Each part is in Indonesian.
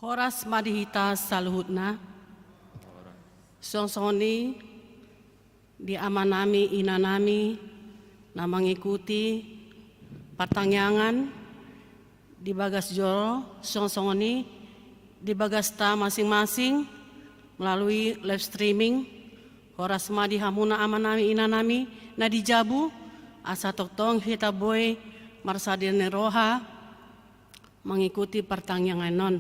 Horas madihita saluhutna, songsoni di amanami inanami na mengikuti pertanyaan di bagas joro songsoni di bagasta masing-masing melalui live streaming. Horas madihamuna amanami inanami na dijabu asa toktong hita boy marsadine roha mengikuti pertanyaan non.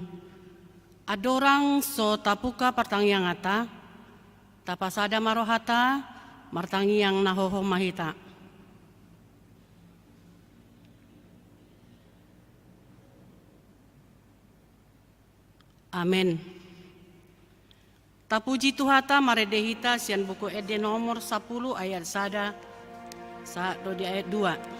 Adorang so tapuka pertanyaan ata, tapasada marohata, martangi yang nahoho mahita. Amin. Tapuji Tuhata maredehita sian buku ede nomor 10 ayat sada sa di ayat 2.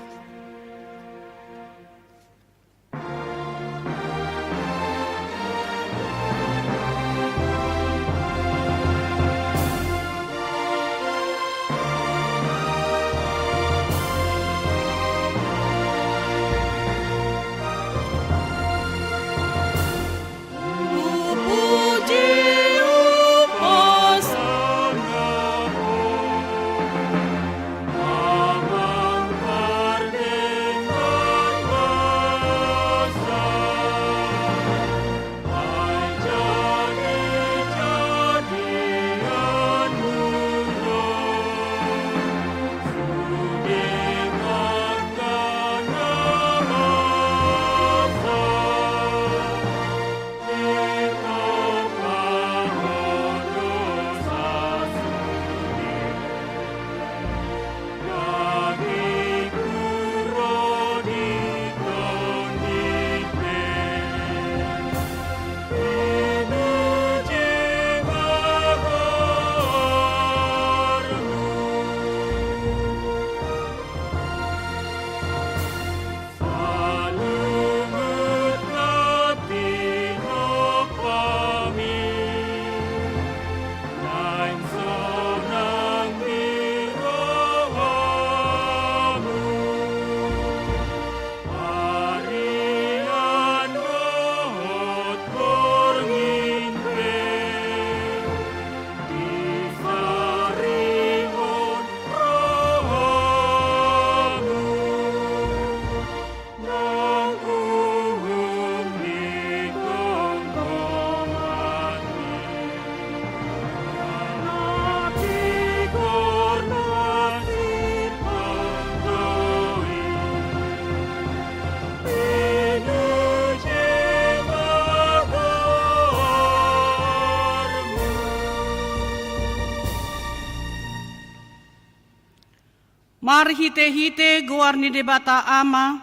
Mari hite-hite goarni debata ama,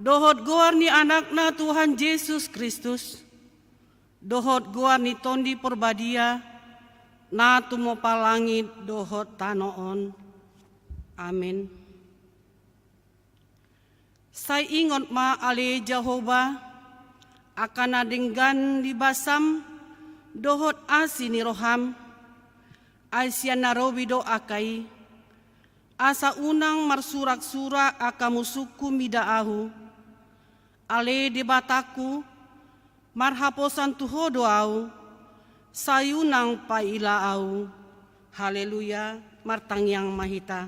dohot goarni anakna Tuhan Yesus Kristus, dohot goarni tondi porbadia, na tumo palangit dohot tanoon. Amin. Saya ingat ma ale Jehovah, akan adenggan di basam, dohot asini roham, Aisyah narowi do akai, asa unang marsurak-surak akamusuku midaahu, ale debataku, marhaposan tuho doau, sayunang pailaau, haleluya, martangyang mahita.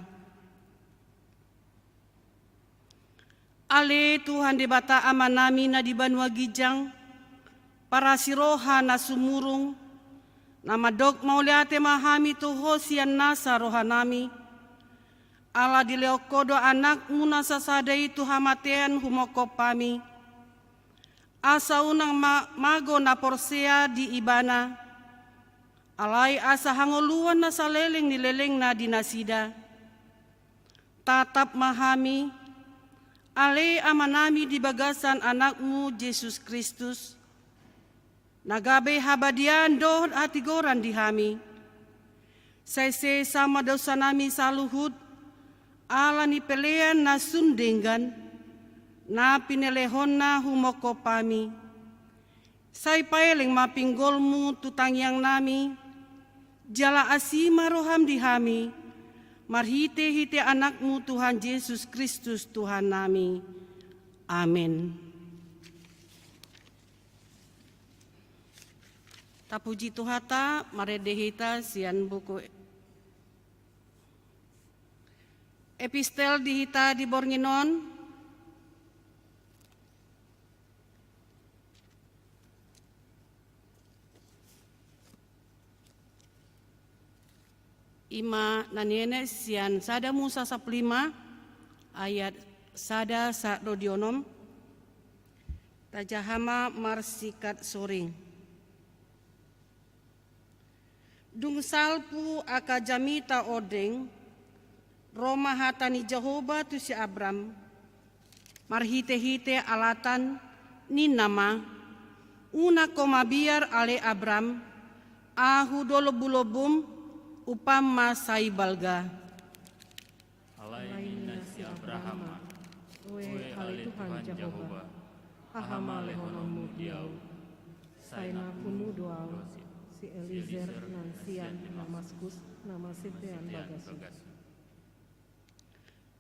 Ale Tuhan debata amanami na di Banua Gijang, para siroha na sumurung, na madog mauliate mahami tuho sian nasa rohanami, ala dileokodo anak muna sasadai tuhamatean humoko pami. Asa unang mago na porsea di ibana. Alai asa hangoluan na saleleng nileleng na dinasida. Tatap mahami. Ale amanami di bagasan anakmu Yesus Kristus. Nagabe habadian dohon atigoran dihami. Saise sama dosa nami saluhut. Ala ni pelean na sundenggan, na pinelehon na humoko pami. Say paeleng mapinggolmu tutang yang nami, jala asima roham dihami, marhite-hite anakmu Tuhan Yesus Kristus Tuhan nami. Amin. Tapuji Tuhata maredehita sian buku epistel dihita di Bornginon ima naniene sian sada Musa 15 ayat sada sa dodionom tajahama marsikat soring. Dung salpu aka jamita odeng Roma hatani Jehovah tu si Abram marhite-hite alatan ni nama una koma biar ale Abram ahu dolobulobum upama sai balga alaina si Abraham we ale Tuhan Jehovah ahama lehonomu diau saina punu doau si Eliezer nan sian Damaskus nama Sitean Bagasu.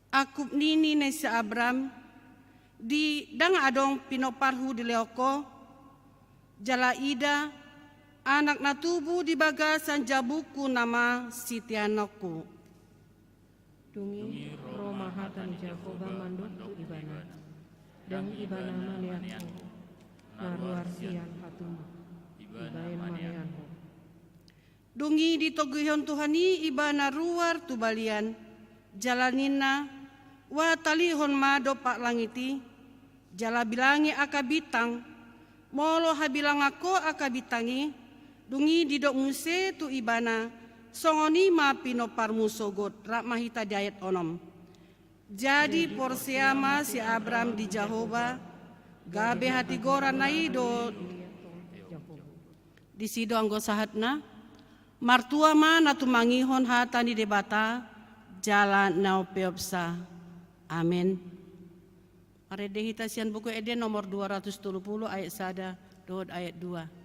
Akup nini nesi Abram di dang adong pinoparhu di leoko jala ida anak natubu di bagasan jabuku nama Sitianoku. Dungi Roma hatan Jehovah manduk tu ibana dan ibana manianku naruar sian hatuma ibain manianku. Dungi ditoguhon Tuhani ibana ruar tu balian jalanina wa talihon mado pak langiti jala bilangi akabitang molo habilang ako akabitangi dungi didok muse tu ibana songoni ma pinopar musogot rak mahita diayat onom jadi porsiama si Abram di Jehovah gabe hati gora naido di sido anggo sahatna martua ma natu mangihon hatani debata jalan nau peopsa. Amin. Maredehita sian buku Eden nomor 230 ayat sada dod ayat 2.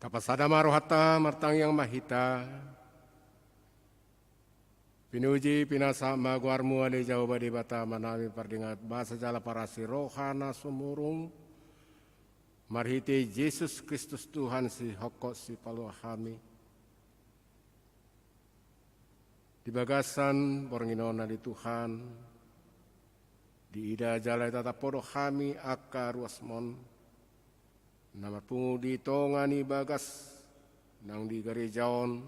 Tapasada marohata martang yang mahita pinuji pinasa maguarmu ale jauh badi bata manami pardingat bahasa jala parasi rohana sumurung marhiti Yesus Kristus Tuhan si hokok si paluahami di bagasan bornginona di Tuhan di ida jala tata podo kami aka ruasmon nama pungudi tongani bagas nang di gerejaon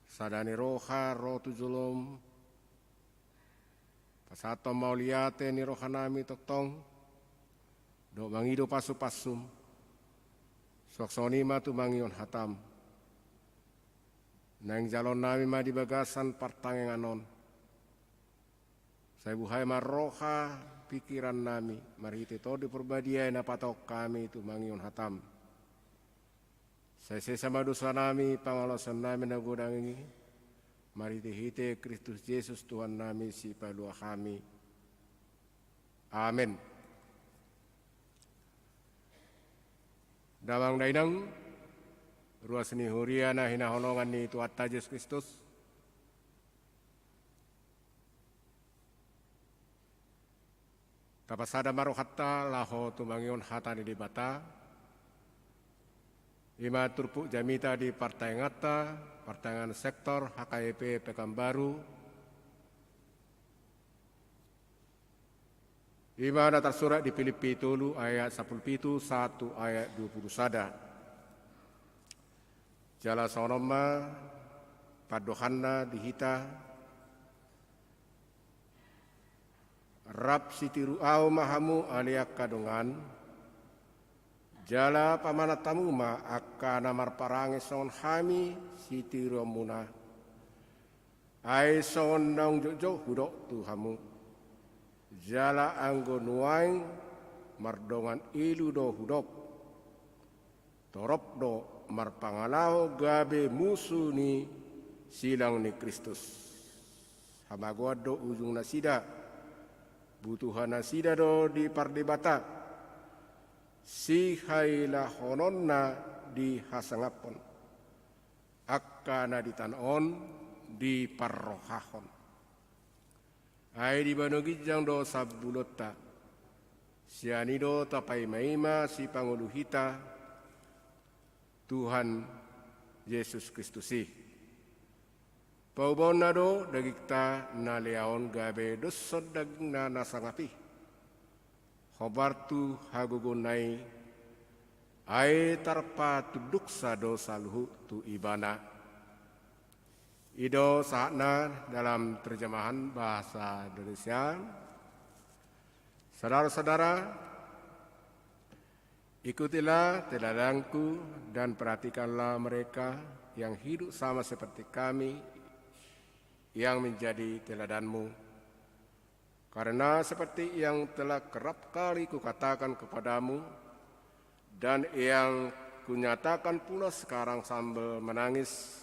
sadani roha roh tujulum pasato mauliate ni rohanami toktong do mangido pasu-pasum Soksonima tu mangion hatam. Nang jalon nami ma di bagasan partangenganon. Saya buhai maroha pikiran nami. Marhite to di perbadiai na patok kami tu mangion hatam. Saya sesama dosa nami pangalasan nami na godang ini. Marhite hite Kristus Yesus Tuhan nami si palua kami. Amin. Damang dainang ruas ni huria na hinahonongan ni Tuhan Yesus Kristus. Tapasada marohatta laho tumangion hata ni di bata. Ima turpuk jamita di Partai Ngata, Partangan Sektor HKIP Pekanbaru. Ima datar surat di Filipi tulu ayat 17 1 ayat 20 sada. Jala sonoma padohanna dihita rap sitiru au mahamu aliak kadungan jala pamanatamu ma akan namar parange son hami sitiru muna ai son naung jojo hudok tuhamu jala anggo nuaing mardongan ilu do hudok torop do marpangalau gabe musuh ni silang ni Kristus. Hamagoa do ujung nasida. Butuhan nasida do di pardebata. Si haila hononna di hasangapon. Akkana ditanon di parrohahon. Ai di banogijang do sabulota. Sianido tapai maima si panguluhita Tuhan Yesus Kristusi. Paubonado dagikta na leaon gabe dosod daging na nasangapi. Hobartu hagugunay ay tarpa tuduk sa dosa luhu tu ibana. Ido saatna dalam terjemahan bahasa Indonesia. Saudara-saudara, ikutilah teladanku dan perhatikanlah mereka yang hidup sama seperti kami yang menjadi teladanmu. Karena seperti yang telah kerap kali kukatakan kepadamu dan yang kunyatakan pula sekarang sambil menangis,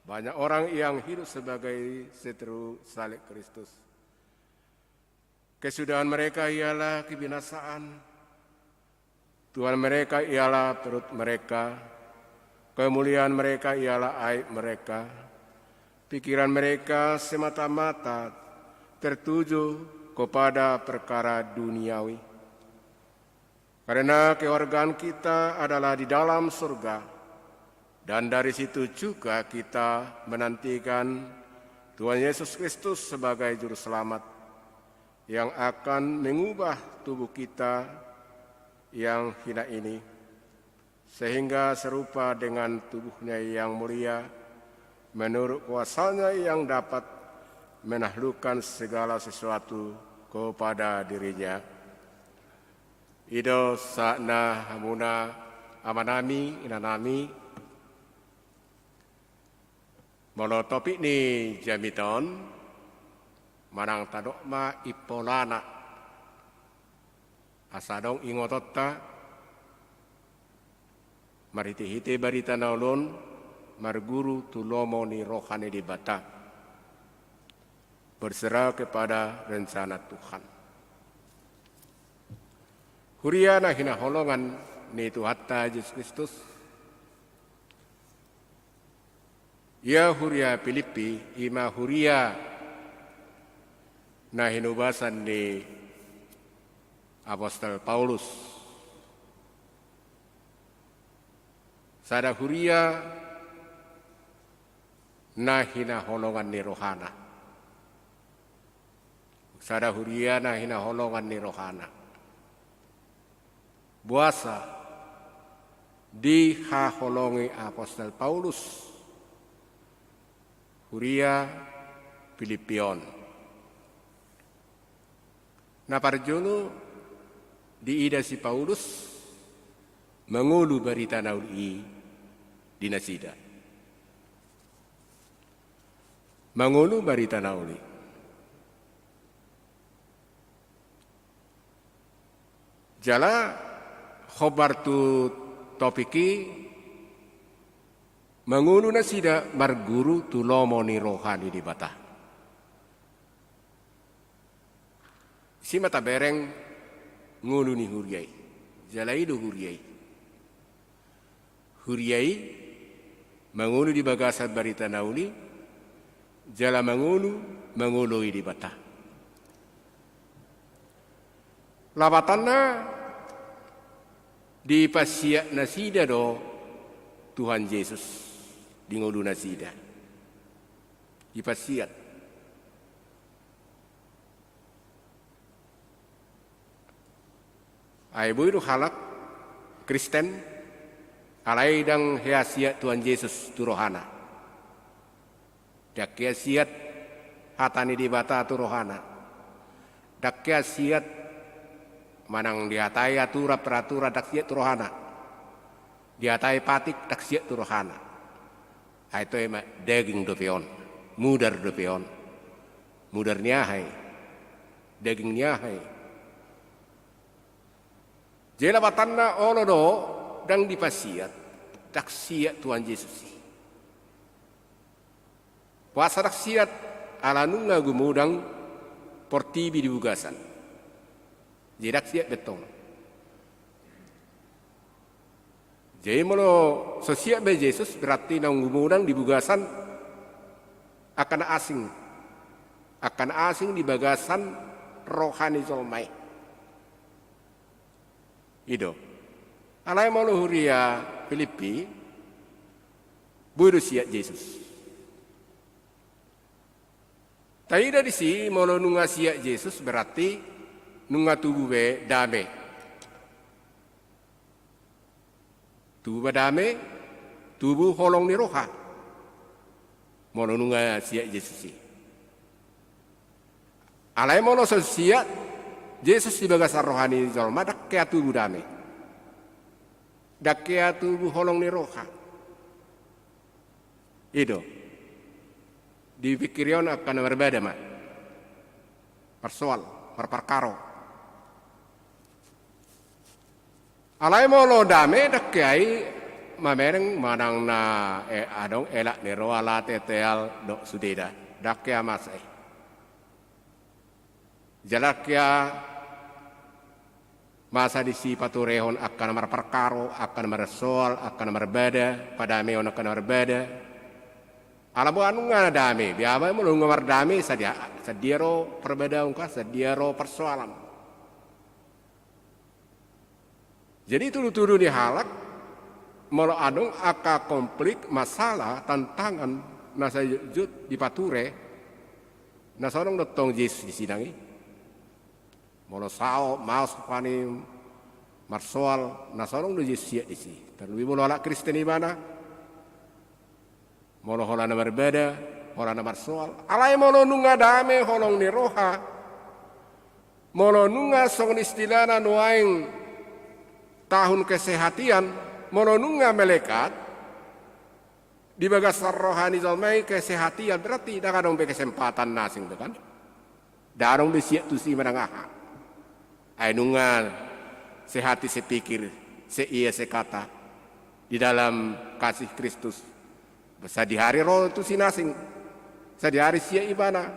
banyak orang yang hidup sebagai seteru salib Kristus. Kesudahan mereka ialah kebinasaan. Tuhan mereka ialah perut mereka, kemuliaan mereka ialah aib mereka, pikiran mereka semata-mata tertuju kepada perkara duniawi. Karena kewargaan kita adalah di dalam surga, dan dari situ juga kita menantikan Tuhan Yesus Kristus sebagai Juru Selamat yang akan mengubah tubuh kita yang hina ini, sehingga serupa dengan tubuhnya yang mulia, menurut kuasanya yang dapat menaklukkan segala sesuatu kepada dirinya. Ido sakna hamuna amanami inanami molo topik ni jamiton manang tadokma ipolana asadong ingototta mariti-hiti barita naulun marguru tulomo ni rohani di bata berserah kepada rencana Tuhan. Huria na hinaholongan ni Tuhatta Yesus Kristus. Ia huria Filipi ima huria na hinubasan ni Apostol Paulus. Sada huria na hinaholongan ni rohana. Sada huria na hinaholongan ni rohana. Buasa di haholongi Apostol Paulus. Huria Filipion. Na parjono di ida si Paulus mengulu berita nauli di nasida. Mengulu berita nauli. Jala khobar tu topiki mengulu nasida marguru tu lomoni rohani di bata. Si mata bereng ngulu ni huriai. Jala itu huriai. Huriai mengulu di bagasat berita nauli. Jala mengulu di bata. Labatanna di pasiak nasida do Tuhan Yesus di ngulu nasida. Di pasiak. Aibu itu halak Kristen alai dang hiasiat Tuhan Yesus tu rohana. Dak hiasiat hatani di bata tu rohana. Dak hiasiat manang diatai atura peratura dak siat tu rohana. Diatai patik dak siat tu rohana. Itu emak daging dopeon, mudar dopeon. Mudarnya hai. Dagingnya hai. Jela batanna olodo dang dipasiat dak siat Tuhan Yesus. Puasa dak siat ala nunga gumudang portibi di bugasan. Jidak siap betong. Jadi molo sosiap be Yesus berarti nang gumudang di bugasan akan asing. Akan asing di bagasan rohani zolmai. Ido. Alai molo huria Filipi buru siap Yesus. Tapi dari si molo nunga siap Yesus berarti nunga tubuh be dame. Tubuh dame, tubuh holong ni roha. Mono nunga siak Yesus si. Alai mono siak Yesus di bagasar rohani zolma dak kea tubuh dame. Dak kea tubuh holong ni roha. Itu. Dipikirion akan berbeda mak. Persoal, perkaro. Alai molo dame dak kiai mamereng manang na adong elak ni roa la teteal dok sudeda dak kia masai. Jalak kia masa di si paturehon akan marperkaro akan meresol akan merbeda pada meon akan merbeda. Alabu anu ngana dame biaba molo ngamar dame sadiaro perbeda ungka sadiaro persoalan. Jadi turu-turu di halak, molo adong aka konflik masalah tantangan nasa jut di pature, nasa orang dotong Yesus di sidangi, molo sao maus pani marsoal nasa orang do Yesus siak di si. Terlebih molo alak Kristen di mana, molo holana berbeda, holana marsoal, alai molo nunga dame holong ni roha, molo nunga song istilana nuaing tahun kesehatian mononunga melekat di bagasar rohani zalmai kesehatian berarti dah kadang be kesempatan nasing tu kan darong be siap tu si menangah ai nunga sehati sepikir seia sekata di dalam kasih Kristus besar di hari roh tu si nasing sadi hari siap ibana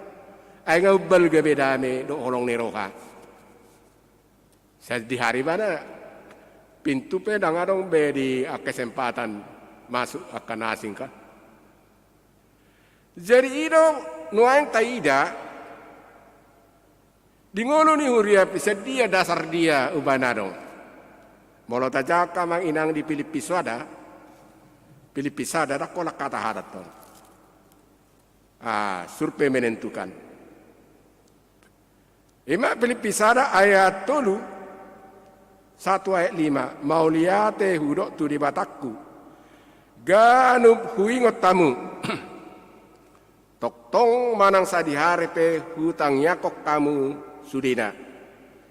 ai ngabal ge bedame do holong ni roha sadi hari mana pintu pedang adong be di kesempatan masuk akan asing kan. Jadi itu nuang taida di ngono ni huria sedia dasar dia ubanadong. Molo tajaka mang inang di Pilipisada dak kolak kata hadat ton. Survei menentukan. Ima Pilipisada ayat 1:5 mauliate hudok tu di batakku ganub huingot tamu tok tong manang sadihare pe hutang yakok kamu sudina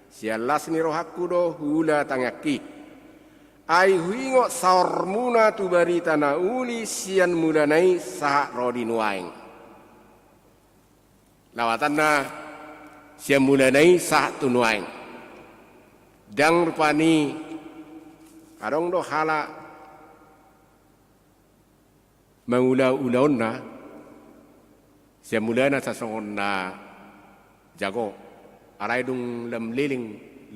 sialas ni rohaku do hula tangaki ai huingo saur muna tu barita na uli sian mudanai saha rodi nuaing. Lawatan na sian mudanai saha tu nuaing. Dang rupani arong do hala mangula-ulaon na sian mulana sa songon na jago alay dung lem liling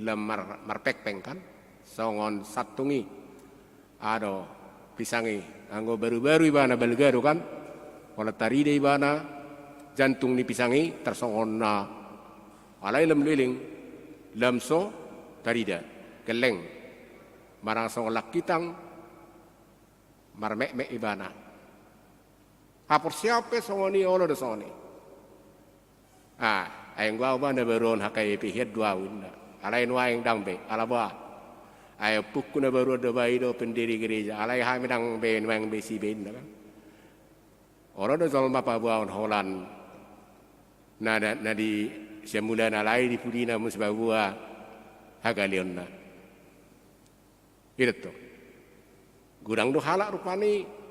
lem marpekpeng kan songon satungi ado pisangi anggo baru-baru ibana balgado kan wala taride ibana jantung ni pisangi tersongon na alay lem liling lem so tarida geleng marang songon lakitang marmek-mek ibana apor siapa songoni olo de songoni ayang gua ba na beron hakai pihet dua winda alay nuaing dangbe alaba ay pukku na beron de baido pendiri gereja alay ha medang be nuaing besi ben kan oro de zolma pa buaon holan na di semula na alay di pudina musbabua hagalionna itu gudang do halak rupani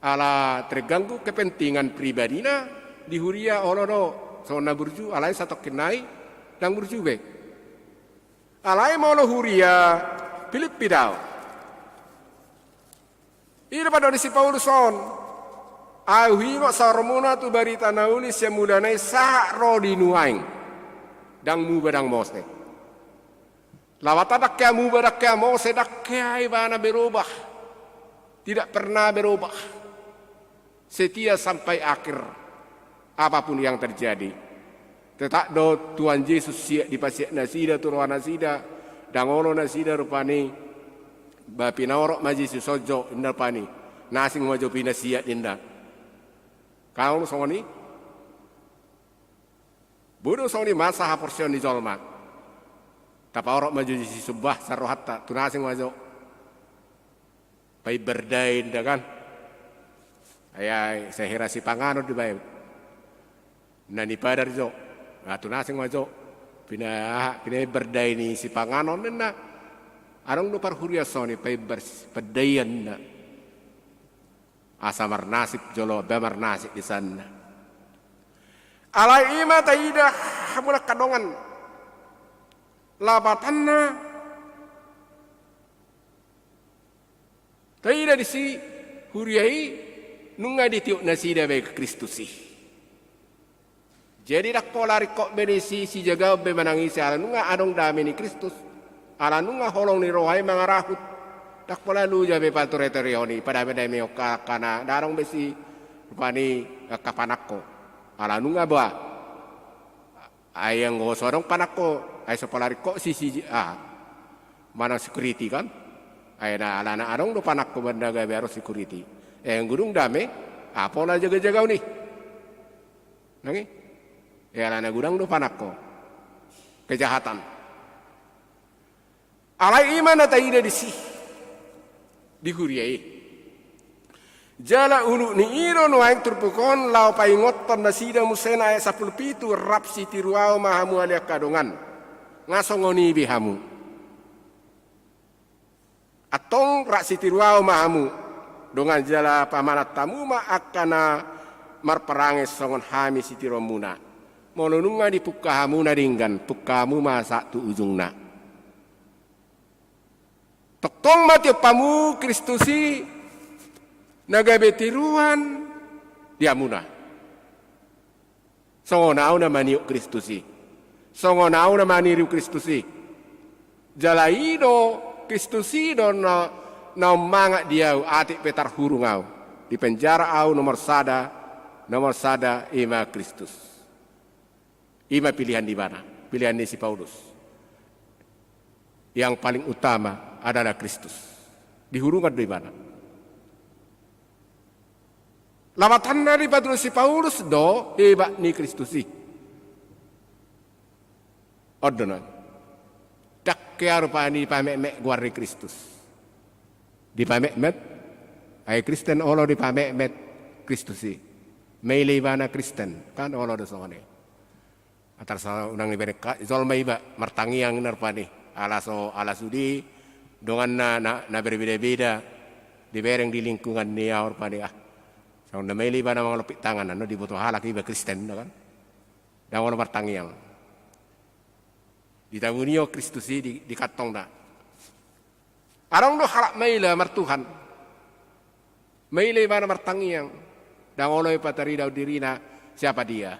ala terganggu kepentingan pribadina di huria oro sona burju alai satok kenai dang burju be alai mono huria pilip pidau ira pada si Pauluson ahi kok sarmuna tu barita nauli semudanai sa rodi nuaing dang mu badang mose lawata dakya mu badakya mose dakya ibana berubah tidak pernah berubah setia sampai akhir apapun yang terjadi. Tetak do Tuhan Yesus siap di pasiak nasida turuan nasida dangono nasida rupani bapi naorok majisi sojo indah pani nasing wajo pina siap indah. Kau songoni bodoh songoni masa haporsion di jolma. Tapa orok majisi subah sarohatta tu nasing wajo pai berdai indah kan. Ayah saya hira si pangano di bayu. Nani padar jo, atu nasing majo. Pina berdai ni si pangano nena. Arong no parhuria soni pai berdayan na. Asa marnasip jolo bemar nasip di sana. Alai ima taida hamula kadongan. Labatanna. Taida di si huriai. Nunga ditiuk nasida baik Kristusi. Jadi dak polari kok benesi si jaga be manangisi ala nunga adong dame ni Kristus. Ala nunga holong ni rohai mangarahut. Dak pola lu jabe patureterioni pada beda meoka kana darong besi rupani kapanakko. Ala nunga ba. Ayang go sorong panakko ay sapolari kok si mana security kan. Ay na ala na adong do panakko banda gabe aro security. Yang gurung dame, apa lah jaga-jaga ni? Nanti, lana gurang do panakko, kejahatan. Alai iman na taida di si, di huriai. Jala ulu ni iro no aing turpukon lau paingoton na sida musena ay 17 rap si tiruao mahamu alia kadongan, ngasongoni bihamu. Atong rak si tiruao mahamu. Dongan jala pamanat tamuma akana marperange songon hami sitiromuna. Mononunga di pukahamuna ringgan pukahamuma satu ujungna. Tokong mati pamu Kristusi nagabe tiruan diamuna. Songonau na maniuk Kristusi. Songonau na maniru Kristusi. Jalaido Kristusi dona na manga dia atik petar hurungau di penjara au nomor sada ima Kristus. Ima pilihan di mana? Pilihan di si Paulus. Yang paling utama adalah Kristus. Dihurungan di mana? Lawatan dari padru si Paulus do hebat ni Kristusi. Odonan. Dak kearupani pamek-mek guardi Kristus. Di pamek-met, ay Kristen olo di pamek-met Kristusi. May leibana Kristen, kan olo do sone. Atar sa unang ibanek zol may iba martangi ang narpani. Ala sudi Dengan na berbeda-beda di bereng di lingkungan ni aur pada Sang na meli ba na mga lupit tangan di butuh halak iba Kristen kan. Dan orang bertangiang. Di tabunio Kristus di katong da. Arang do halak maila martuhan. Maila iba na bertangiang. Dan oleh patari daw dirina siapa dia.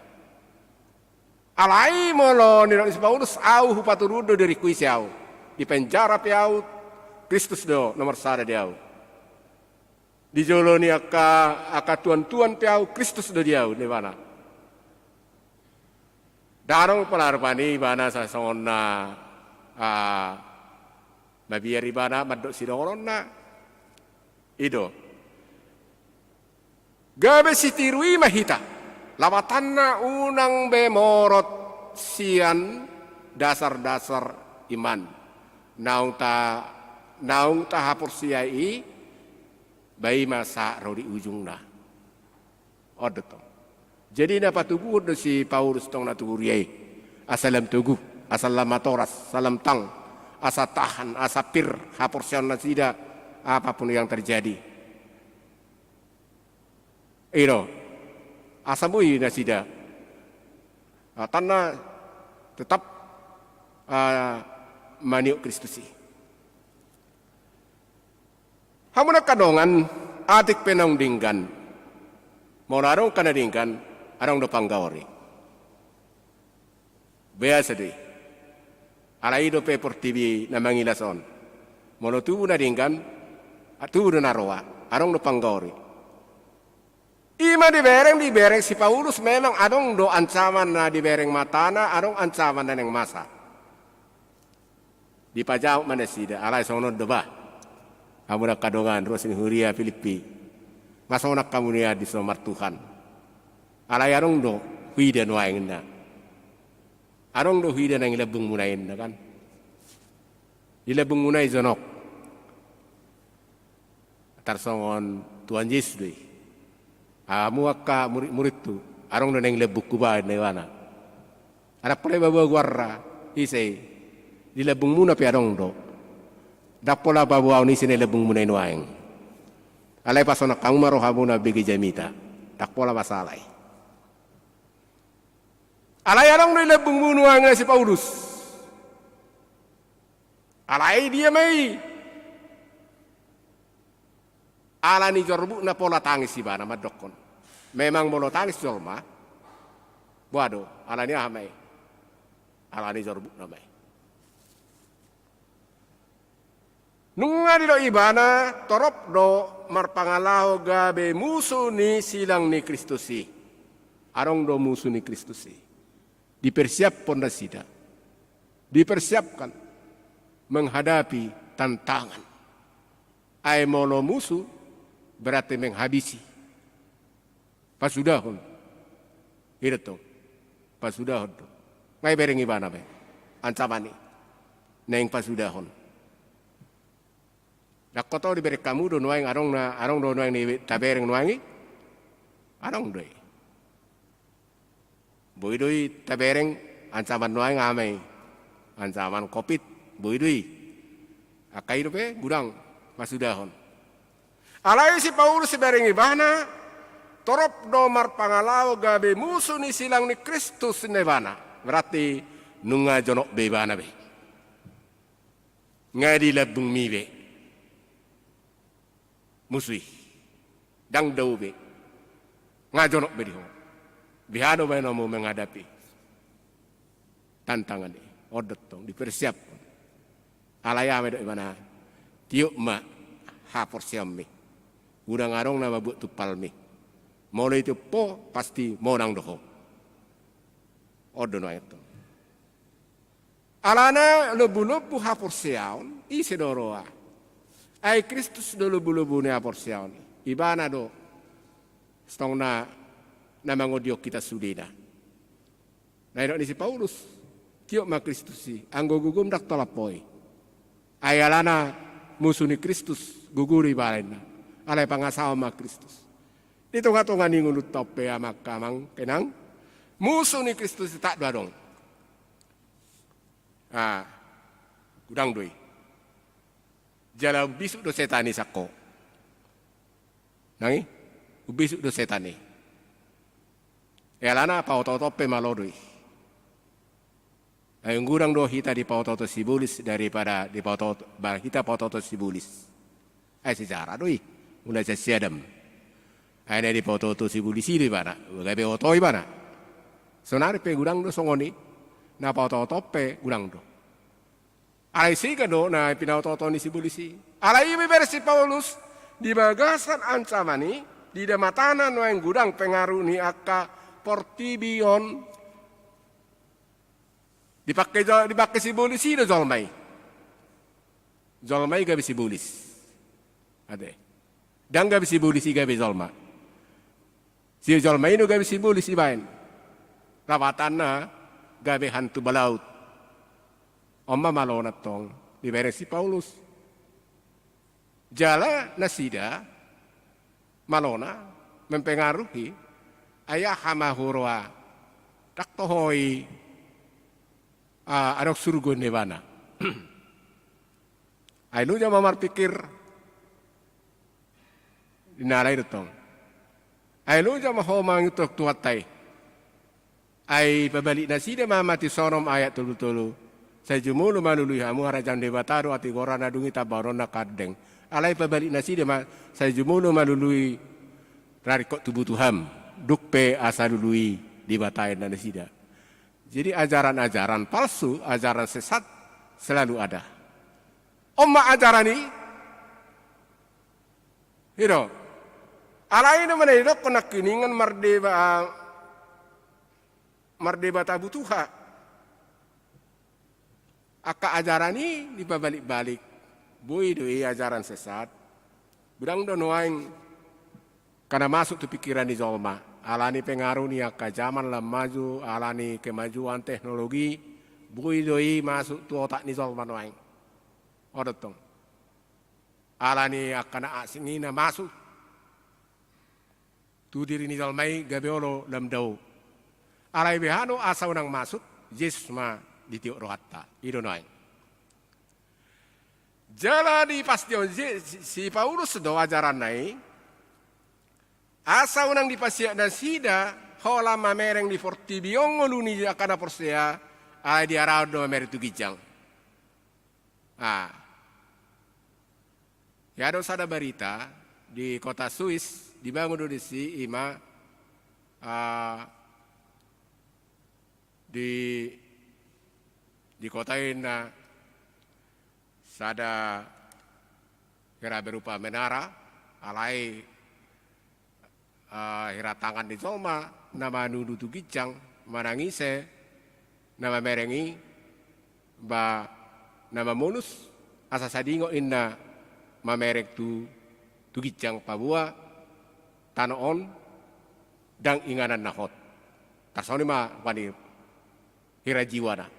Alai molo ni Rasul Paulus au hupaturudo dari kuisi au. Di penjara piau Kristus do nomor sada diau. Di jolo ni aka tuan-tuan piau Kristus do diau di mana. Darong pelarpani bana sa sona mabiari bana madok sidoronna ido. Gabe sitirui mahita. Lawatanna unang bemorot sian dasar-dasar iman. Naung ta hapur siai bayi masa rodi ujung na. Odeto. Jadi napa tugu do si Paulus tong na tugu riai. Asalam tugu, asalam matoras, salam tang, asa tahan, asa pir, hapur sian na sida apapun yang terjadi. Iro, asa bui na sida. Tanah tetap maniuk Kristusi. Hamuna kadongan atik penong dinggan. Morarong kana dinggan arong do panggawari. Biasa deh. Alai do paper TV na mangilason. Mono tubu na dinggan atu na roa arong do panggawari. Ima di bereng si Paulus memang adong do ancaman na di bereng matana adong ancaman na neng masa. Di pajau mana sida alai sono deba. Amuna kadongan rosin huria Filipi. Masonak kamunia di somar Tuhan. Alai arong do huida nuaing na. Arong do huida nang ilabung munain na kan. Ilabung munai zonok. Tarsongon Tuhan Yesus doi. Muaka murid tu arong do nang ilabuk kuba na wana. Ada pole bawa guarra isei dilabung muna pi arong do. Dapola babuaw ni sinilabung muna inuaing. Alay pasonak kang marohabu na bigi jamita. Dapola masalay. Alay arong nilabung muna na si Paulus. Alay dia may. Ala ni jorbu na pola tangis si bana madokon. Memang molo tangis jorma. Buado, ala ni ahamay. Ala ni jorbu na may. Nunga dilo ibana torop do marpangalaw gabe musuh ni silang ni Kristusi. Arong do musuh ni Kristusi. Dipersiapkan na sida. Dipersiapkan menghadapi tantangan. Ay molo musuh berarti menghabisi. Pasudahon. Ito. Pasudahon. Ngay bereng ibana be. Ancaman ni. Neng pasudahon. Dakoto diberi kamu do nuaing arong do nuaing ni tabereng nuangi arong doi. Boi doi tabereng ancaman nuaing amai ancaman kopit boi doi. Akai do pe gudang masudahon. Alai si Paulus bereng ibana torop do marpangalaw gabe musuh ni silang ni Kristus nebana. Berarti nunga jonok bebana be. Ngadi labung mibe. Musuh dang daube ngajonok beriho bihado ba mo menghadapi tantangan ini odot tong dipersiapkan alayame do mana tiuk ma hapor siammi udang arong na mabut tupalmi molo itu po pasti monang doho odon itu alana lebu-lebu hapor siaun isi doroa. Ay Kristus do lubu-lubu ni aporsiaw ni. Ibana do. Stong na mangodio kita sudina. Na ni si Paulus. Tiyo ma Kristus si. Ang gugugum dak tolapoy. Ay alana musuh ni Kristus. Guguri balen na. Alay pangasawa ma Kristus. Dito nga to nga ningulut tope amak kamang kenang. Musuh ni Kristus tak dua dong. Gudang doi. Jala ubisuk do setani sako. Nangi? Ubisuk do setani. Elana pautotope malodui. Ayong gurang do hita di pautoto sibulis daripada di pautoto hita pautoto sibulis. Ay sejarah doi. Mulai sa siadam. Ay na di pautoto sibulis di bana. Gabe otoi bana. Sonari pe gurang do songoni. Na pautotope gurang do. Alay siga do na pinautoto ni sibulisi. Alay ibe si Paulus di bagasan ancamani di damatana no yang gudang pengaruh ni aka portibion dipakai sibulisi do zolmai. Zolmai gabi sibulis. Ade. Dan gabi sibulisi gabi zolma. Si zolmai no gabi sibulisi bain. Rawatanna gabi hantu balaut. Oma malonat tong diberi si Paulus. Jala nasida malona mempengaruhi ayah hamahurwa taktohoi adok surga nirwana. Ainu jama mar pikir dinalai tong. Ainu jama homang utok tuatai. Ai pabalik nasida mamati sonom ayat tulu-tulu. Saya jumulu malului hamu harajan debatado ati gorana dungi tabarona kadeng. Alai pabalik nasi dia saya jumulu malului rarikot tubuh Tuhan. Dukpe asalului dibatain dan nasi dia. Jadi ajaran-ajaran palsu, ajaran sesat selalu ada. Omma ajaran ini, hiro. Alai nama nidok kena kuningan mardeba tabutuha. Aka ajaran ini dibalik-balik. Bui doi ajaran sesat. Berang do noaing karena masuk tu pikiran di zolma. Alani pengaruh ni aka zaman lah maju, alani kemajuan teknologi. Bui doi masuk tu otak ni zolma noaing. Odotong. Alani akana asingina masuk. Tu diri ni zolmai gabeolo lam dau. Alai behano asa unang masuk. Yesus ma ditiuk rohatta. Ido noaing. Jala di pastion si Paulus do ajaran nai. Asa unang di pasiak dan sida. Hola mamereng di fortibiong ngoluni akana porsea. Ay di arado mamere tu gijang. Ya ada sada berita di kota Swiss dibangun do disi ima di kota ini sada kira berupa menara alai hira tangan di zoma nama nudu tu gijang manangise nama merengi ba nama monus asa sadingo inna mamerek tu gijang pabua tanoon dang inganan nahot tarsoni ma wani hira jiwana.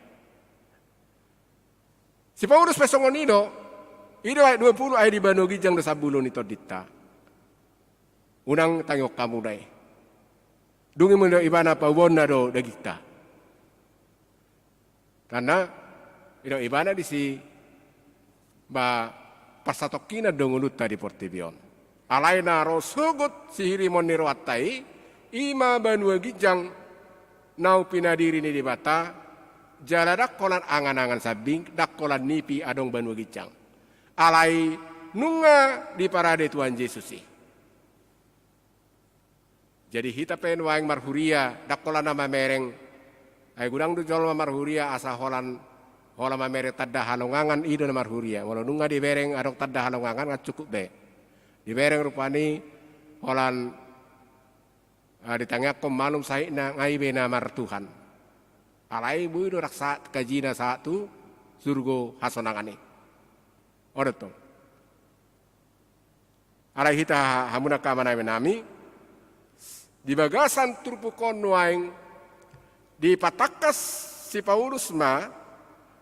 Si Paulus pesongon ido ayat 20 ay di banogi jang dasa bulon ito dita. Unang tangok kamu dai. Dungi mo ibana pawon na do dagita. Karena ido ibana di si ba pasatokina do nguluta di Portibion. Alay na ro sugot si hirimon ni roatai ima banua gijang nau pinadiri ni di bata. Jala dakkolan angan-angan sabing, dakkolan nipi adong banu gicang. Alai nunga di parade Tuhan Yesus sih. Jadi hita pen waing marhuria, dakkolan nama mereng. Ay gudang du jol marhuria asa holan mamere tadda halongangan ido na marhuria. Walau nunga di bereng adong tadda halongangan nggak cukup be. Di bereng rupani holan ditangyak kom malum sahik na ngaibe na mar Tuhan. Alai bui do raksa kajina satu surgo hasonangane. Odoto. Alai hita hamuna kamana menami di bagasan turpukon nuaing di patakas si Paulus ma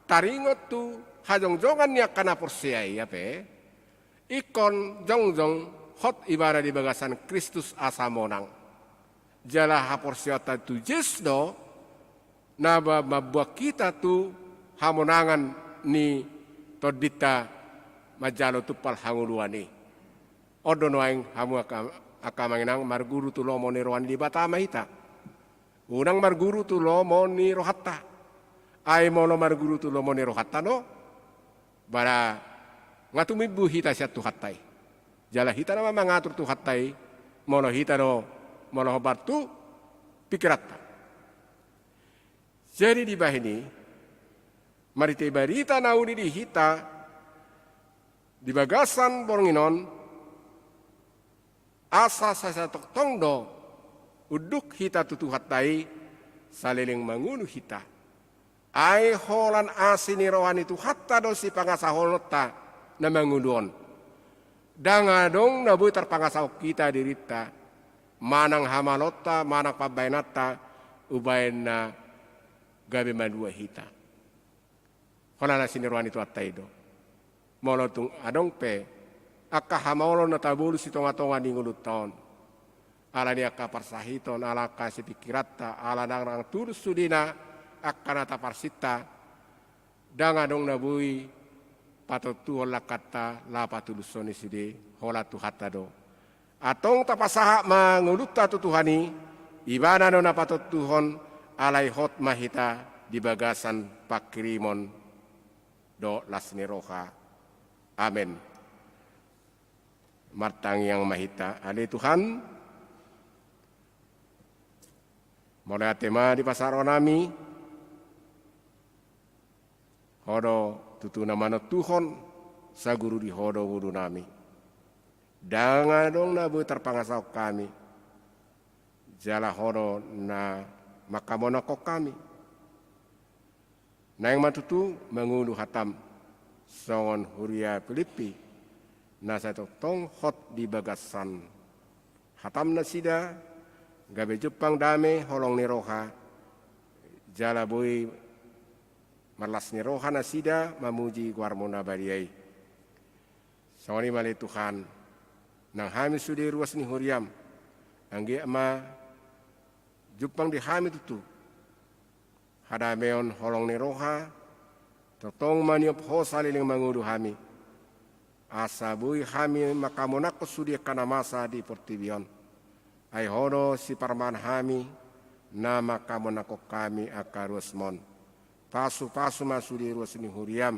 taringot tu hajongjongan niya kana porsiai ape ikon jongjong hot ibara di bagasan Kristus asamonang. Jala haporsiota tu jesdo naba mabuak kita tu hamonangan ni todita majalo tupal hanguluani. Odo noaing hamu akamanginang marguru tu lomo ni rohani di batama hita. Unang marguru tu lomo ni rohatta. Ay mono marguru tu lomo ni rohatta no. Bara ngatumibu hita siya tuhatay. Jala hita naman mangatur tuhatay. Mono hita no mono hobartu pikiratta. Jadi di bahini marite barita nauni di hita di bagasan Bornginon asa sa toktondo uduk hita tutuhatai saliling mangunu hita ay holan asini rohani tu hatta do si pangasaholota na mangunuon dangadong nabu terpangasau kita dirita manang hamalota manang pabainata ubain na gabi madua hita holan asini rohani tu hatai do molotung adong pe akka hamaulo na tabulu si tonga-tonga di ngulut taon. Ala ni akka parsahiton, ala kasi pikiratta, ala nang tulus sudina, akka nata parsita, dangadong nabui patotu hola kata la patuluson isidi hola tuhata do. Atong tapasaha mangulutta tutuhani, ibana no na patotuhon alay hot mahita di bagasan pakirimon do lasni roha. Amen. Martang yang mahita. Adi Tuhan, mulai tema di pasar onami, hodo tutu nama Tuhan, sa guru di hodo wudu nami. Dangan dong nabu terpangasau kami, jala hodo na makamonako kami. Nang matutu mengunduh hatam, songon huria Filipi. Nasa tong hot di bagasan hatam na sida gabe Jepang dame holong ni roha jala boy marlas ni roha na sida mamuji guarmona bariyai sawani mali Tuhan nang hami sudi ruas ni huriam angge ama Jepang di hami tutu hadameon holong ni roha totong maniop ho saliling mangudu hami asabui hami makamonako sudia kana masa di Portibion. Ay hodo si parman hami na makamonako kami akarusmon. Pasu-pasu masudi ruas ni huriam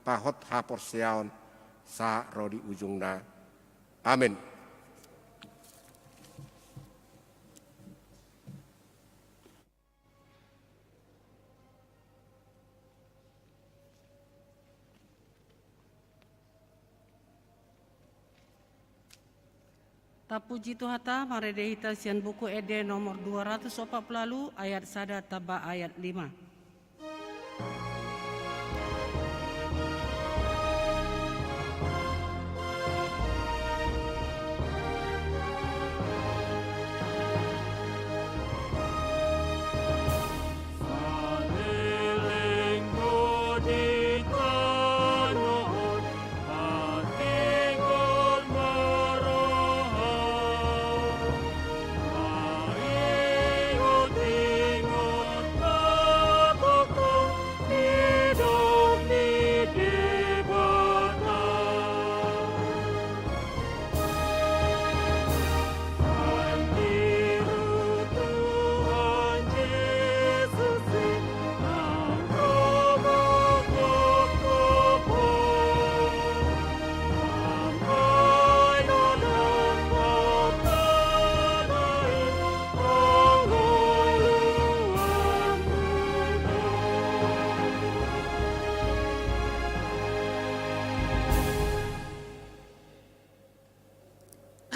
pahot hapor seaon sa rodi ujungna. Amin. Tapuji Tuhata maredehita sian buku ede nomor 240 ayat sada taba ayat 5.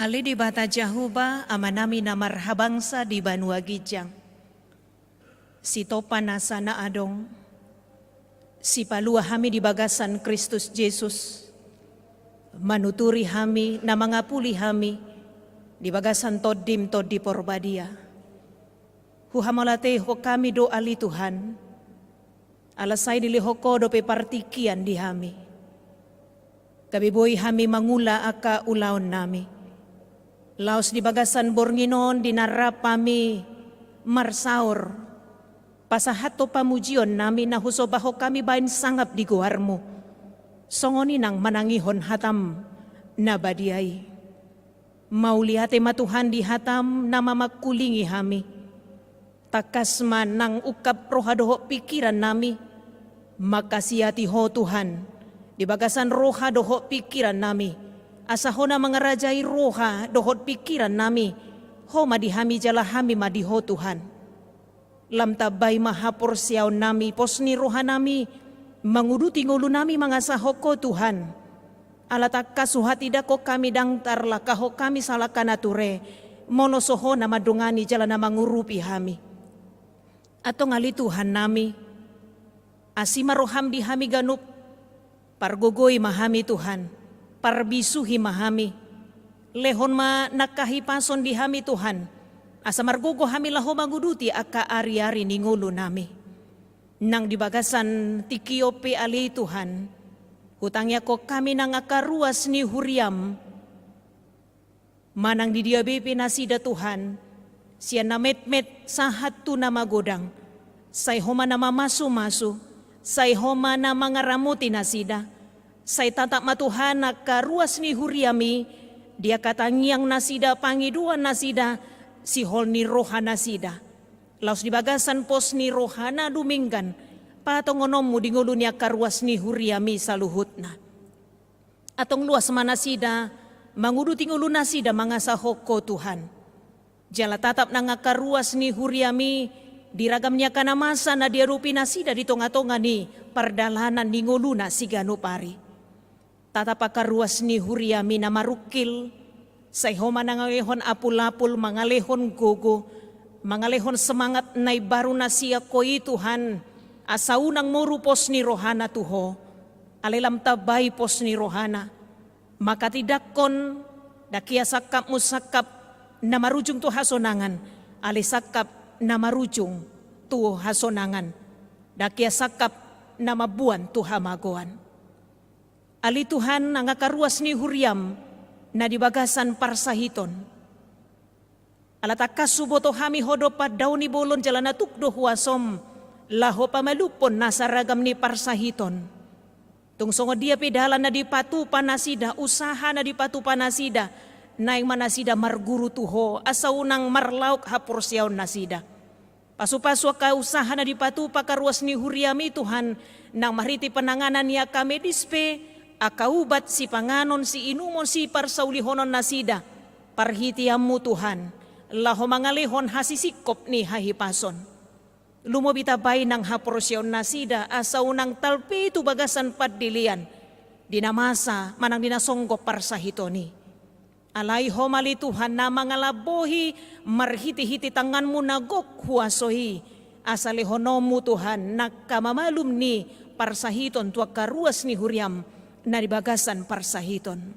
Ali di bata Jahuba amanami na marhabangsa di Banua Gijang. Si topa nasa na adong, si palua hami di bagasan Kristus Jesus. Manuturi hami na mga puli hami di bagasan toddim toddi porbadia. Huhamalate ho kami do ali Tuhan. Alasay dilihoko do pe partikian di hami. Kabiboy hami mangula aka ulaon nami. Laos di bagasan Bornginon dinarap kami marsaor. Pasahato pamujion nami na husobaho kami bain sangap di guarmo. songoni nang manangihon hatam na badiay. Mauliate matuhan di hatam na mamakulingi hami. Takas man nang ukap rohadoho pikiran nami. Makasihati ho Tuhan, di bagasan roha doho pikiran nami. Asaho na mga rajay roha dohot pikiran nami. Ho madihami jala hami madiho Tuhan. Lam tabay mahapor siyaw nami pos ni roha nami. Manguduti ngulo nami mga sahoko Tuhan. Alatak kasuhati dako kami dangtar lakaho kami salaka nature. Monosoho na madungani jala na mangurupi hami. Ato ngali Tuhan nami. Asima roham di hami ganup. Pargogoy mahami Tuhan. Parbisuhi mahami. Lehon ma nakahipason di hami Tuhan. Asa margogo hami laho maguduti aka ari-ari ningulo nami. Nang dibagasan tikiope ali Tuhan. Hutangnya ko kami nang akaruas ni huriam. Manang di dia bepe nasida Tuhan. Siya namet-met sahat tu na magodang. Say homa na mamasu-masu. Say homa na mangaramuti nasida. Say tatak matuhan na karuas ni huriami. Dia katangiang nasida pangiduan nasida. Si hol ni roha nasida. Laos dibagasan pos ni rohana duminggan. Patongonom mo dingulo niya karuas ni huriami sa luhut na. Atong luas manasida. Manguduting ulo nasida mga sahoko Tuhan. Jala tatap na nga karuas ni huriami. Diragam niya kanamasa na diarupi nasida di tonga-tonga ni pardalanan ni nguluna si ganupari. Tatapa karuas ni huriami na marukil. Sayhoma na ngalehon apul-apul mangalehon gogo. Mangalehon semangat na baru na siya koi Tuhan. Asaunang morupos ni rohana tuho. Alelam tabay pos ni rohana. Maka tidakon dakia sakap musakap na marujung tu hasonangan. Alisakap na marujung tu hasonangan. Dakia sakap na mabuan tu hamagoan. Ali Tuhan ang akaruas ni huriam na dibagasan parsahiton. Alatakas suboto hami hodo pa daw ni bolon jalan na tukdo huasom. Laho pamalupon nasa ragam ni parsahiton. Tungsongo dia pedalan na dipatu panasida, usaha na dipatu panasida. Naing manasida marguru tuho, asaunang marlauk hapur siyaw nasida. Pasu-pasu ka usaha na dipatu pakaruas ni huriami Tuhan. Nang mariti penanganan niya kami dispe. Akaubat si panganon si inumon si parsaulihonon nasida. Parhitiamu Tuhan. Laho mangalihon hasisikop ni hahipason. Lumobitabay ng haporsyon nasida asaunang talpi tu bagasan paddilian. Dinamasa manang dinasonggo parsahitoni. Alay homali Tuhan na mangalabohi marhiti-hiti tanganmu nagok huasohi. Asalihonomu Tuhan nakamamalum ni parsahiton tuak karuas ni huriam. Na dibagasan parsahiton.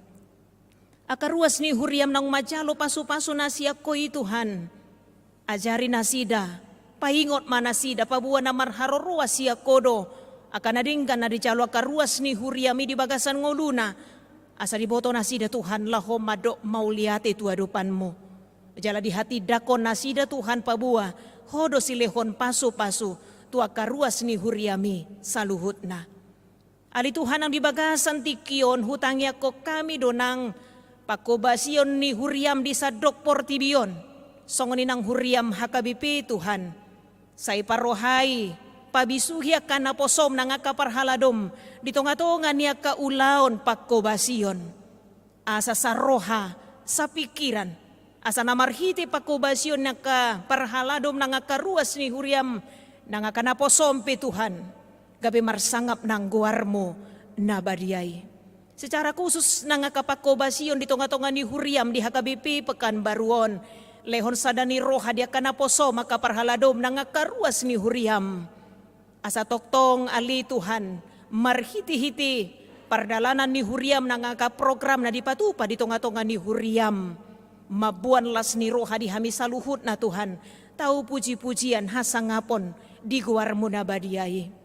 Akaruas ni huriam nang majalo pasu-pasu nasiya koi Tuhan. Ajari nasida, pahingot manasida, pabuan na marharorua siya kodo. Akan nadinggan na dijalo akaruas ni huriami dibagasan ngoluna. Asa diboto nasida Tuhan laho madok mauliate tuadupanmu. Jala di hati dakon nasida Tuhan pabua, hodo silehon pasu-pasu, tua karuas ni huriami saluhutna. Ali Tuhan ang dibagasan tikion hutangnya ko kami donang pakobasion ni huriam di sadok portibion. Songonin ang huriam hakabipi Tuhan. Sa iparohay pabisuhi akan naposom nang akaparhaladom. Ditonga-tonga niya kaulaon pakobasion. Asa sa roha sa pikiran. Asa namarhiti pakobasion na kaparhaladom nang akaruas ni huriam nang akanaposom pi Tuhan. Gabi marsangap ng guwarmo na badiyay. Secara khusus nang kapakobasyon di tonga-tonga ni huriam di hakabipi pekan baruon. Lehon sada ni roha dia kanaposo makaparhaladom nang karuas ni huriam. Asa toktong ali Tuhan marhiti-hiti pardalanan ni huriam nang program na dipatupa di tonga-tonga ni huriam. Mabuan las ni roha di hamisaluhut na Tuhan. Tau puji-pujian hasangapon di guwarmo na badiyay.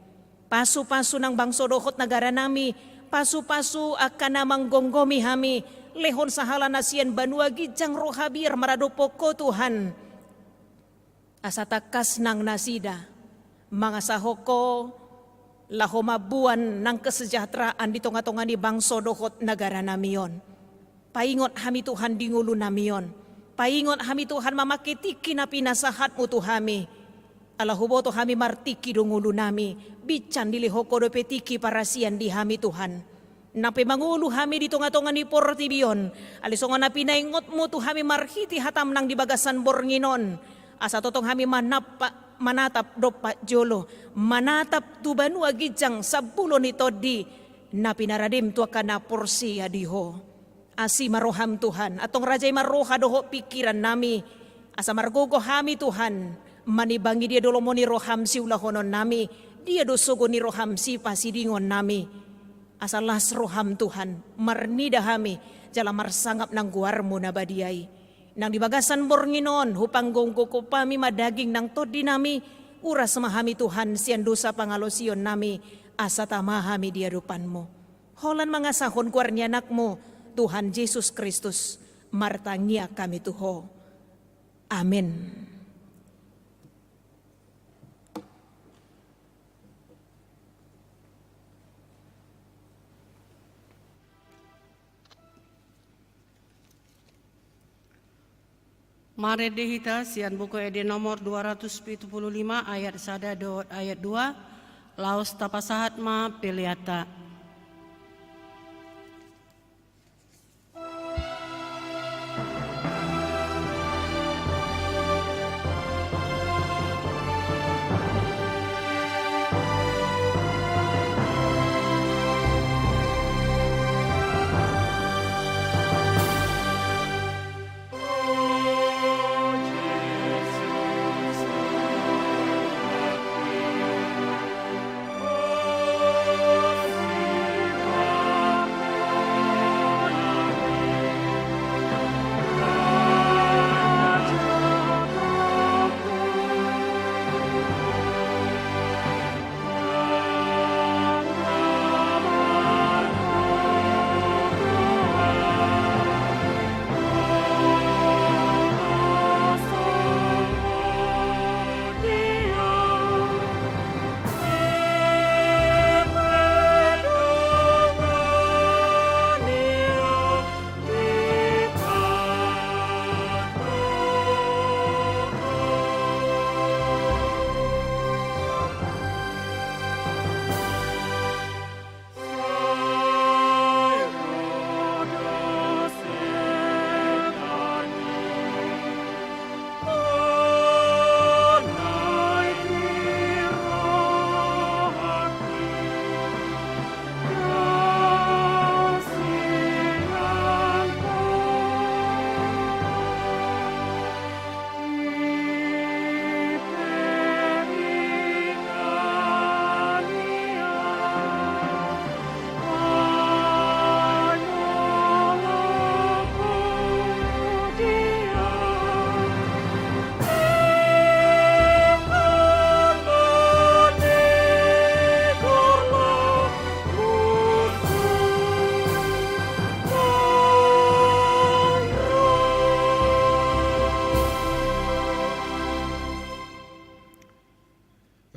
Pasu-pasu ng bangso dohot negara nami, pasu-pasu akan namang gonggomi hami, lehon sahala nasian banua gijang rohabir maradopoko Tuhan. Asa takas ng nasida, mga sahoko, lahomabuan ng kesejahteraan di tonga-tonga ni bangso dohot negara namion. Paingot hami Tuhan di ngulu namion. Paingot hami Tuhan mamakitiki na pinasahat mo Tuhami. Alahubo to hami martiki do ngulu nami. Bican dilihoko do petiki parasian di hami Tuhan. Napi mangulu hami di tonga-tonga ni portibion. Alisonga na pinaingot mo Tuhami marhiti hatam nang di bagasan bornginon. Asa totong hami manatap dopat jolo. Manatap tu Banua Gijang sabulo ni todi. Na pinaradim tu akana porsi adiho. Asi maroham Tuhan, atong rajay maroha doho pikiran nami. Asa margogo hami Tuhan, manibangi dia dolo mo ni roham si ulahonon nami. Dia dosogo ni roham si pasidingon nami. Asa las roham Tuhan, marnida hami, jala marsangap ng guarmo na badiay. Nang dibagasan bornginon, hupang gongko ko pami madaging ng todi nami. Uras mahami Tuhan, siyan dosa pangalosyon nami. Asa tamahami dia dupan mo. Holan mga sahon kuarnya anak mo, Tuhan Yesus Kristus, martangia kami Tuho. Amin. Mare dehita sian buku ede nomor 275 ayat 1 do ayat 2 laos tapasahat ma peliata.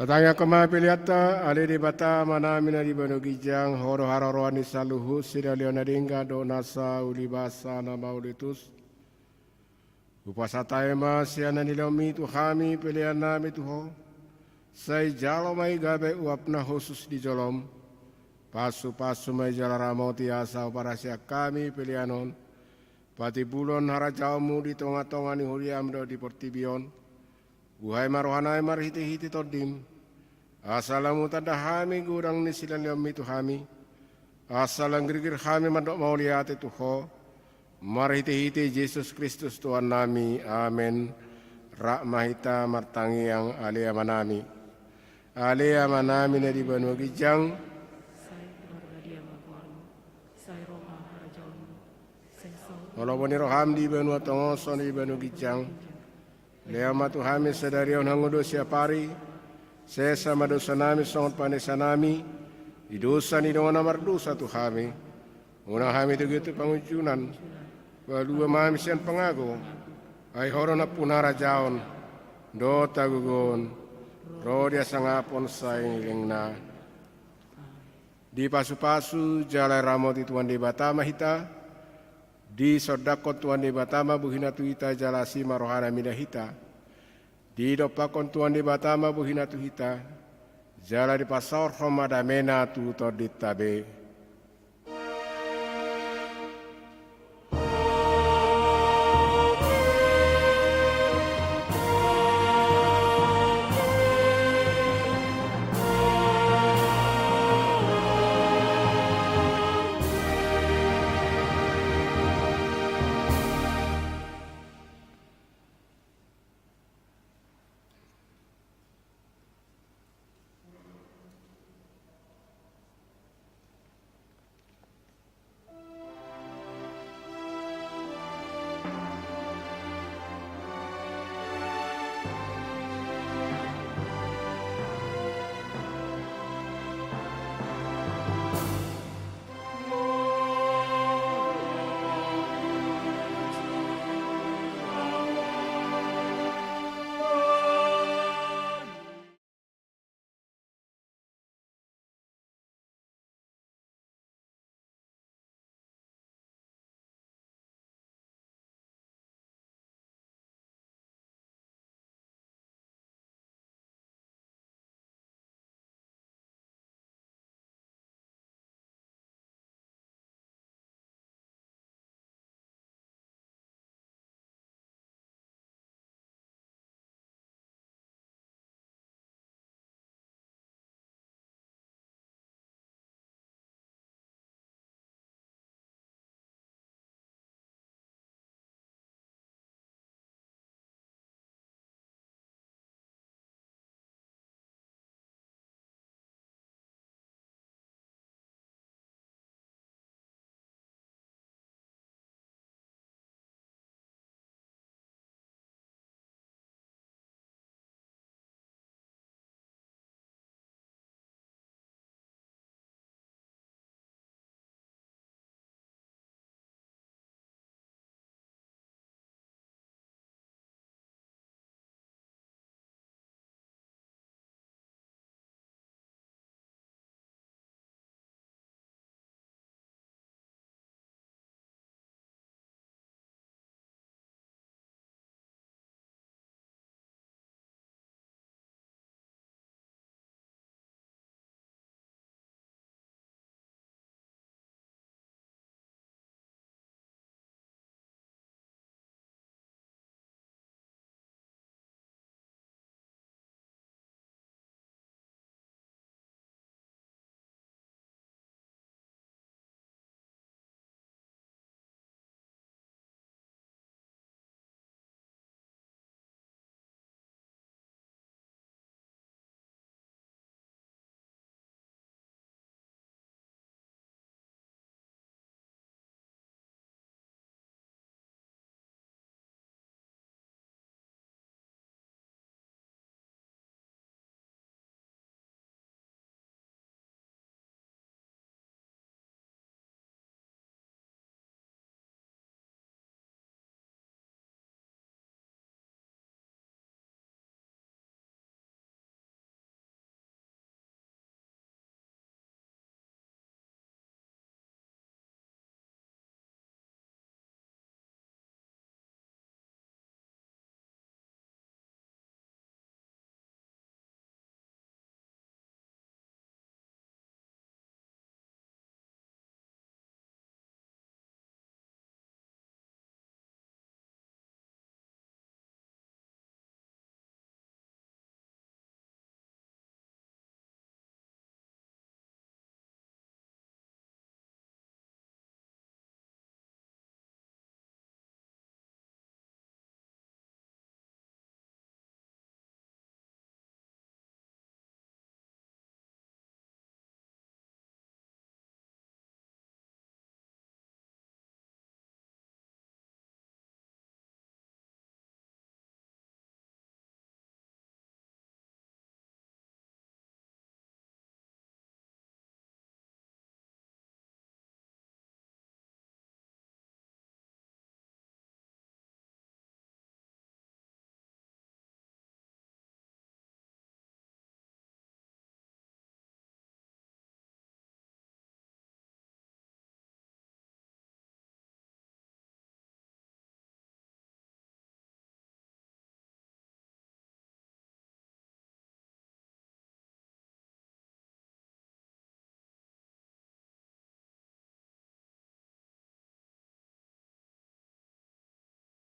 Tatangya kema piliata ali di bata manamina di Banu Gijang horo hararoani saluhu sida leona dingga do nasa ulibasa na maulitus upasata ema siana nilomi tu kami pilihan nami tuho sai jalo mai gabe uapna khusus di jolom pasu mai jalaramoti asa operasi kami pilihanon pati bulon harajaumu di tonga-tonga ni huriam do di portibion Buhay marohanay marhiti-hiti todim. Asalamu tadahami gurang ni silan yami tuhami. Asalang grigir kami madok mauliate tuho. Marhiti-hiti Yesus Kristus Tuhan nami. Amin. Rakmahita martangiang alia manami. Alia manami na di Banu Gijang. Walaupun roham di Banu Tongoson di Banu Gijang. Lea matuhami sedarion hangudo siapari, sesa madosa nami songot panesa nami, di dosa ni dengan amar dosa tuhami, unang hami tugitu pangujunan, kedua mami sian pengago, ay horona punara jaon, dota gugon, rodia sangapon saing lingna, Di pasu-pasu jala ramoti Tuhan di batama hita, di sodakon Tuhan di batama buhina tu hita jala sima rohana mida hita, di dopakon Tuhan di batama buhina tu hita, jala di pasor homada mena tu todit tabe.